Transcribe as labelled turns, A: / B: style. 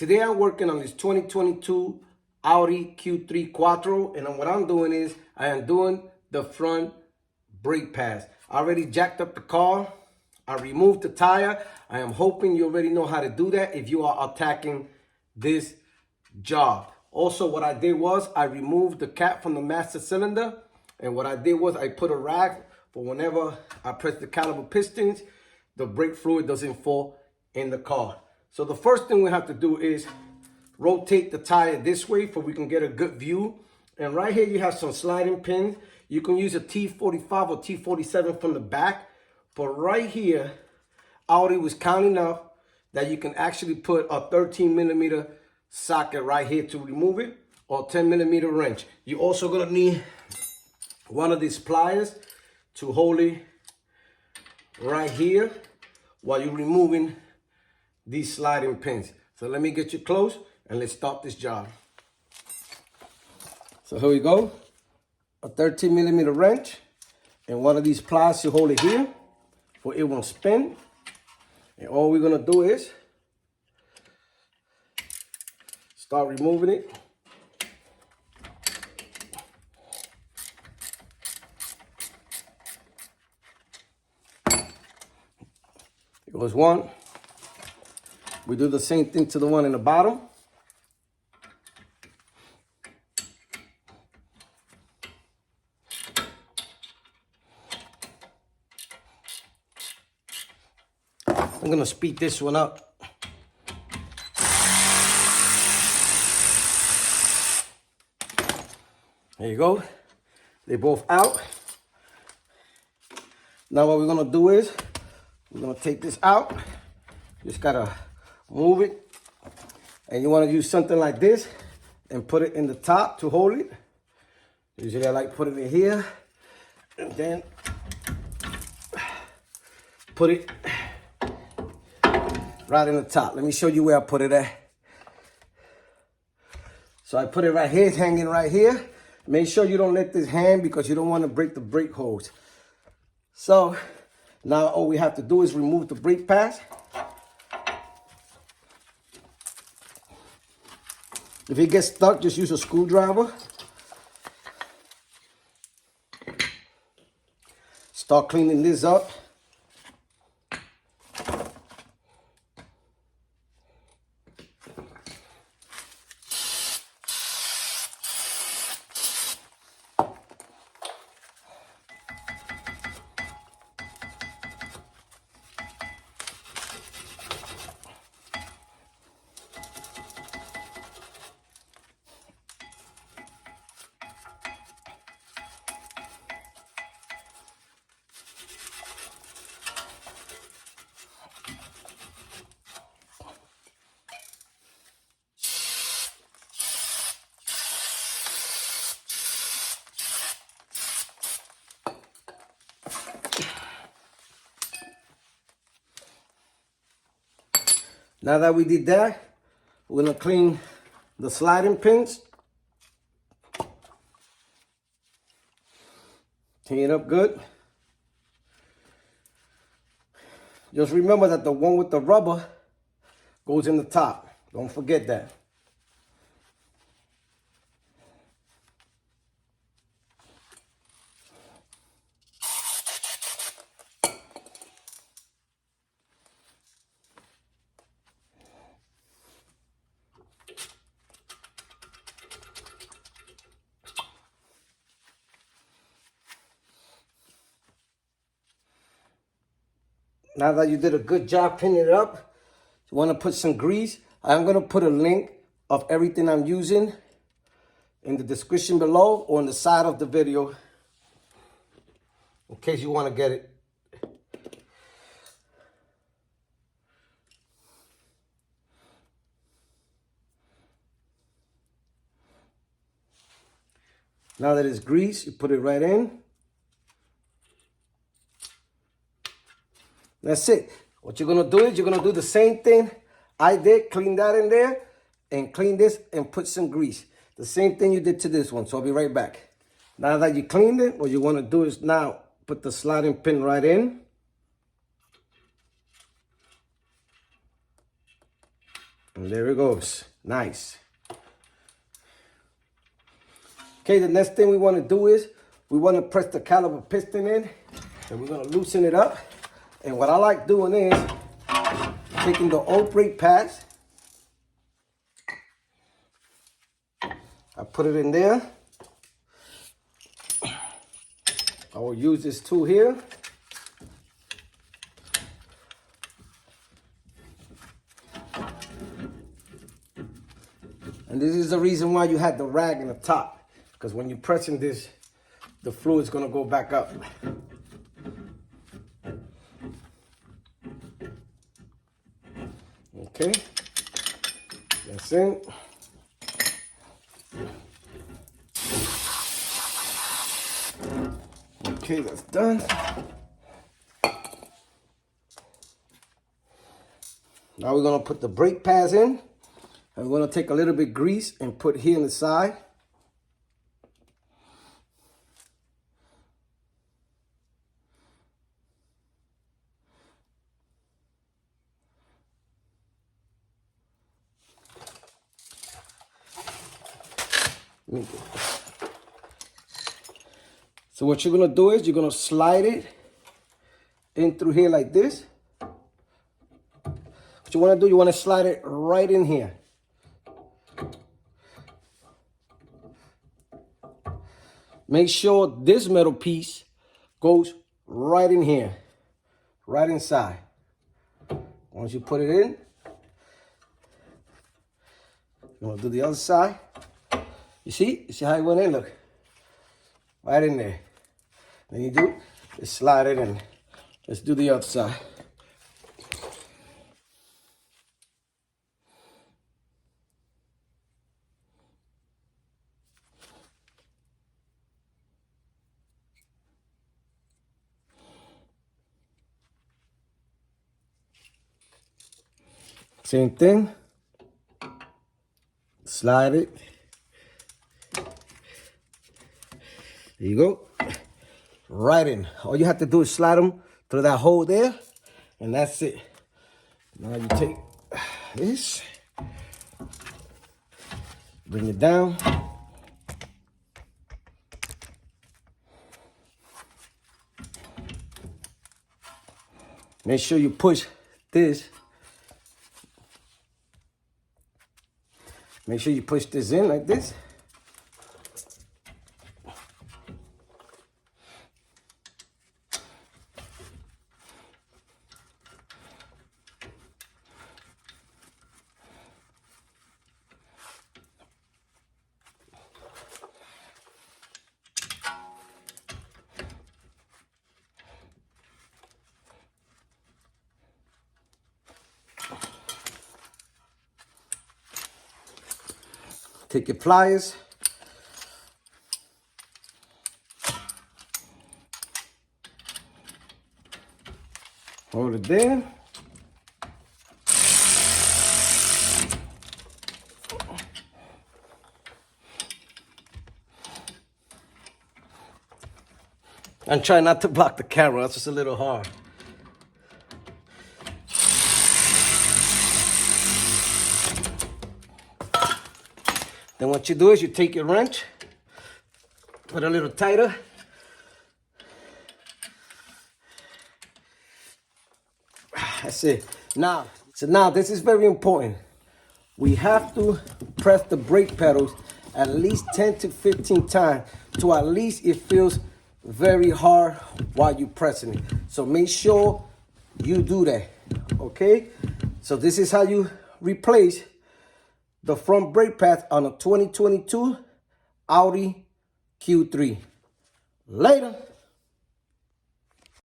A: Today I'm working on this 2022 Audi Q3 Quattro, and what I'm doing is I am doing the front brake pads. I already jacked up the car. I removed the tire. I am hoping you already know how to do that if you are attacking this job. Also, what I did was I removed the cap from the master cylinder, and what I did was I put a rag for whenever I press the caliper pistons, the brake fluid doesn't fall in the car. So the first thing we have to do is rotate the tire this way so we can get a good view. And right here you have some sliding pins. You can use a T45 or T47 from the back. But right here, Audi was kind enough that you can actually put a 13mm socket right here to remove it, or 10mm wrench. You're also gonna need one of these pliers to hold it right here while you're removing these sliding pins. So let me get you close and let's start this job. So here we go, a 13mm wrench and one of these pliers to hold it here for it won't spin. And all we're gonna do is start removing it. It was one. We do the same thing to the one in the bottom. I'm gonna speed this one up. There you go. They're both out. Now what we're gonna do is we're gonna take this out. Just gotta move it. And you wanna use something like this and put it in the top to hold it. Usually I like putting it here and then put it right in the top. Let me show you where I put it at. So I put it right here, it's hanging right here. Make sure you don't let this hang because you don't want to break the brake hose. So now all we have to do is remove the brake pads. If it gets stuck, just use a screwdriver. Start cleaning this up. Now that we did that, we're gonna clean the sliding pins. Clean it up good. Just remember that the one with the rubber goes in the top. Don't forget that. Now that you did a good job pinning it up, you want to put some grease. I'm going to put a link of everything I'm using in the description below or on the side of the video in case you want to get it. Now that it's greased, you put it right in. That's it. What you're gonna do is you're gonna do the same thing I did. Clean that in there and clean this and put some grease. The same thing you did to this one. So I'll be right back. Now that you cleaned it, what you wanna do is now put the sliding pin right in. And there it goes. Nice. Okay, the next thing we want to do is we want to press the caliper piston in, and we're going to loosen it up. And what I like doing is taking the old brake pads, I put it in there. I will use this tool here. And this is the reason why you had the rag in the top, because when you're pressing this, the fluid's gonna go back up. Okay, that's it. Okay, that's done. Now we're gonna put the brake pads in, and we're gonna take a little bit of grease and put here on the side. So what you're gonna do is you're gonna slide it in through here like this. What you wanna do, you wanna slide it right in here. Make sure this metal piece goes right in here, right inside. Once you put it in, you're gonna do the other side. You see how it went in, look, right in there. Then you do, just slide it in. Let's do the other side. Same thing. Slide it. There you go. Right in. All you have to do is slide them through that hole there, and that's it. Now you take this, bring it down. Make sure you push this. Make sure you push this in like this. Take your pliers. Hold it there. And try not to block the camera, that's just a little hard. Then what you do is you take your wrench, put it a little tighter. That's it. Now this is very important. We have to press the brake pedals at least 10 to 15 times to at least it feels very hard while you're pressing it. So make sure you do that, okay? So this is how you replace the front brake pads on a 2022 Audi Q3. Later.